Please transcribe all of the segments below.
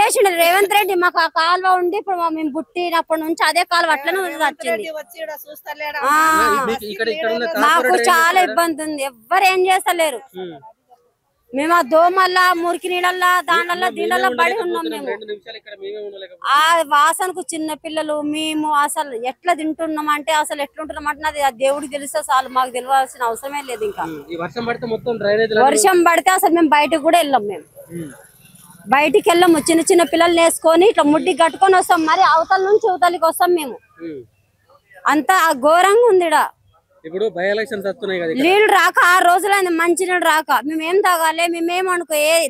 వదిలేసిండు రేవంత్ రెడ్డి. మాకు ఆ కాలువ ఉండి ఇప్పుడు మేము పుట్టినప్పటి నుంచి అదే కాలువ అట్లనే వచ్చింది. మాకు చాలా ఇబ్బంది ఉంది, ఎవ్వరు ఏం చేస్తలేరు. మేము ఆ దోమల్లా మురికి నీళ్ళల్లా దానిలో దీనిలో పడి ఉన్నాం. మేము ఆ వాసనకు చిన్న పిల్లలు మేము అసలు ఎట్లా తింటున్నాం అంటే అసలు ఎట్లుంటున్నాం అంటే అది దేవుడికి తెలిస్తే చాలు, మాకు తెలియాల్సిన అవసరమే లేదు. ఇంకా వర్షం పడితే అసలు మేము బయటకు కూడా వెళ్ళాం. మేము బయటికి వెళ్ళాము, చిన్న చిన్న పిల్లల్ని వేసుకొని ఇట్లా ముడ్డి కట్టుకొని వస్తాం. మరి అవతల నుంచి అవతలికి వస్తాం. మేము అంతా ఘోరంగా ఉంది. ఇప్పుడు బై ఎలక్షన్స్ వస్తున్నాయి కదా, నీళ్ళు రాక 6 రోజులైంది, మంచి నీళ్ళు రాక. మేమేం తాగాలి, మేమేం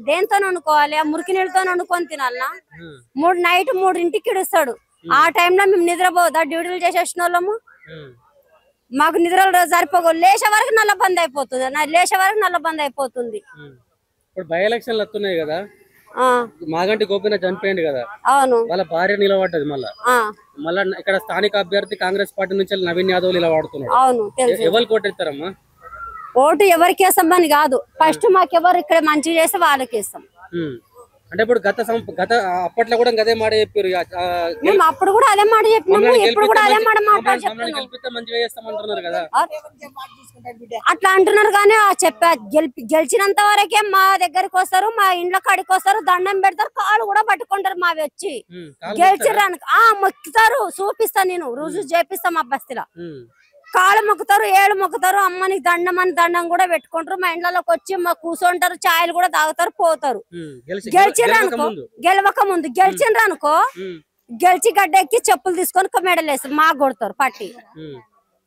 దేంతో వండుకోవాలి? ఆ మురికి నీళ్ళతో వండుకొని తినాలనా? నైట్ 3ంటికి ఇడుస్తాడు. ఆ టైంలో మేము నిద్రపోదా? డ్యూటీలు చేసేసిన వాళ్ళము మాకు నిద్రలు సరిపోవు. లేచే వరకు నల్ల బంద్ అయిపోతుంది. ఇప్పుడు బై ఎలక్షన్లు వస్తున్నాయి కదా, మాగంటి గోపీనాథ్ చనిపోయింది కదా, అవును, వాళ్ళ భార్య నిలబడ్డది. మళ్ళా ఇక్కడ స్థానిక అభ్యర్థి కాంగ్రెస్ పార్టీ నుంచి నవీన్ యాదవ్ నిలబడుతున్నాడు. అవును, ఎవరు కోటెత్తారమ్మా? ఓటు ఎవరికి వేస్తామని కాదు, ఫస్ట్ మాకెవరు ఇక్కడ మంచిగా చేస్తే వాళ్ళకి వేస్తాం. అంటే ఇప్పుడు గత అప్పట్లో కూడా అదే మాట చెప్పారు. మేము అప్పుడు కూడా అదే మాట చెప్పినాము, ఇప్పుడు కూడా అదే మాట మంచిగా చేస్తామంటున్నారు కదా, అట్లా అంటున్నారు. కానీ గెలిచినంత వరకే మా దగ్గరకు వస్తారు, మా ఇండ్ల కాడికి వస్తారు, దండం పెడతారు, కాళ్ళు కూడా పట్టుకుంటారు. మావి వచ్చి గెలిచిరానికి మొక్కుతారు. చూపిస్తా, నేను రుజువు చేపిస్తా. మా బస్తీలో కాళ్ళు మొక్కుతారు, ఏళ్ళు మొక్కుతారు, అమ్మని దండం అని దండం కూడా పెట్టుకుంటారు. మా ఇండ్లలోకి వచ్చి మా కూర్చుంటారు, ఛాయలు కూడా తాగుతారు, పోతారు. గెలవక ముందు గెలిచిండ్రు అనుకో, గెలిచి గడ్డ ఎక్కి చెప్పులు తీసుకొని మెడలు వేస్తారు, మాకు కొడతారు పట్టి.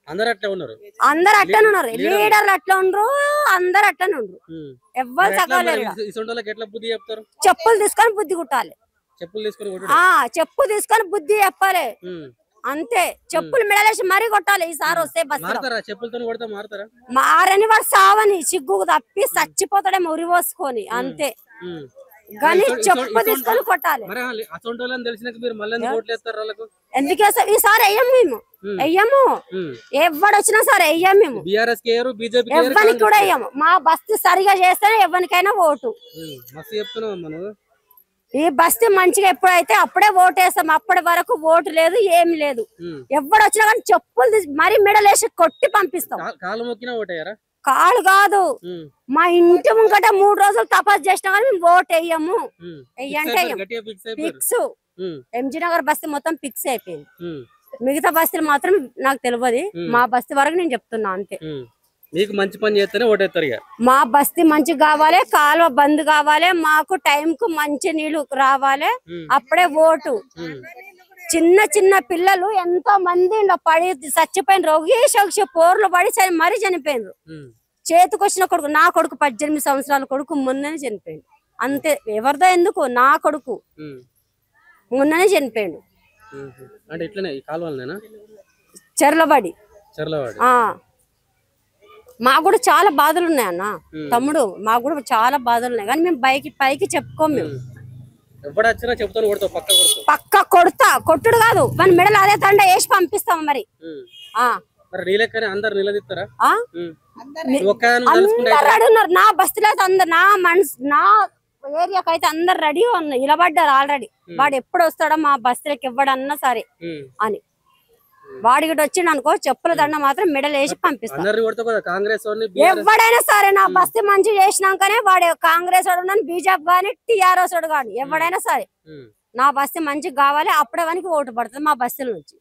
అందరు అట్లనే ఉన్నారు, లీడర్లు అట్లా ఉండరు, అందరు అట్లనే ఉండరు. ఎవ్వరు చక్కలేరు. చెప్పులు తీసుకొని బుద్ధి కుట్టాలి, చెప్పు తీసుకొని బుద్ధి చెప్పాలి, అంతే. చెప్పులు మెడలేసి మరీ కొట్టాలి. ఈసారి వస్తే మారని వాడు సావని సిగ్గు తప్పి చచ్చిపోతాడేమో ఉరి పోసుకొని, అంతే. కానీ చెప్పు తీసుకొని కొట్టాలి. ఎందుకు ఈసారి వెయ్యము, మేము వెయ్యము. ఎవడొచ్చినా సరే వెయ్యం, మేము ఎవరికి కూడా వెయ్యము. మా బస్తీ సరిగా చేస్తేనే ఎవరికైనా ఓటు. ఈ బస్తీ మంచిగా ఎప్పుడైతే అప్పుడే ఓటేస్తాం, అప్పటి వరకు ఓటు లేదు, ఏమి లేదు. ఎవడు వచ్చినా కానీ చెప్పులు మరీ మెడలేసి కొట్టి పంపిస్తాం. కాళ్ళు కాదు, మా ఇంటి ముంగట 3 రోజులు తపాసు చేసినా కానీ మేము ఓటు వేయము. వెయ్యంటే ఫిక్స్. ఎంజీ నగర్ బస్తీ మొత్తం ఫిక్స్ అయిపోయింది. మిగతా బస్తీలు మాత్రం నాకు తెలియదు. మా బస్తీ వరకు నేను చెప్తున్నా, అంతే. మీకు మంచి పని చేస్తేనే ఓటేస్తారు. మా బస్తీ మంచి కావాలి, కాలువ బంద్ కావాలి, మాకు టైం కు మంచి నీళ్లు రావాలి, అప్పుడే ఓటు. చిన్న చిన్న పిల్లలు ఎంతో మంది పడి చచ్చిపోయిన రోగి పోర్లు పడి మరీ చనిపోయినారు. చేతికొచ్చిన కొడుకు, నా కొడుకు 18 సంవత్సరాల కొడుకు మొన్ననే చనిపోయిండు, అంతే. ఎవరిదో ఎందుకు, నా కొడుకు మొన్ననే చనిపోయిండు. చెర్లబడి. మాకు కూడా చాలా బాధలు ఉన్నాయి అన్న, తమ్ముడు. మాకు కూడా చాలా బాధలు ఉన్నాయి, కానీ మేము పైకి చెప్పుకోము. మేము పక్క కొడతా, కొట్టుడు కాదు, మన మెడలు అదే దండ వేసి పంపిస్తాం. మరి నా బస్తీలో అయితే అందరు, నా ఏరియాకి అయితే అందరు రెడీ ఉన్నాయి, నిలబడ్డారు ఆల్రెడీ. వాడు ఎప్పుడు వస్తాడో మా బస్తీలోకి ఇవ్వడన్నా సరే అని. వాడికి వచ్చిండు అనుకో, చెప్పుల దండ మాత్రం మెడల్ వేసి పంపిస్తాను. ఎవడైనా సరే నా బస్తీ మంచి చేసినాకనే వాడు కాంగ్రెస్ వాడు, బీజేపీ గాని టీఆర్ఎస్ వాడు కానీ ఎవడైనా సరే నా బస్తీ మంచిగా కావాలి, అప్పుడే వానికి ఓటు పడుతుంది మా బస్తీల నుంచి.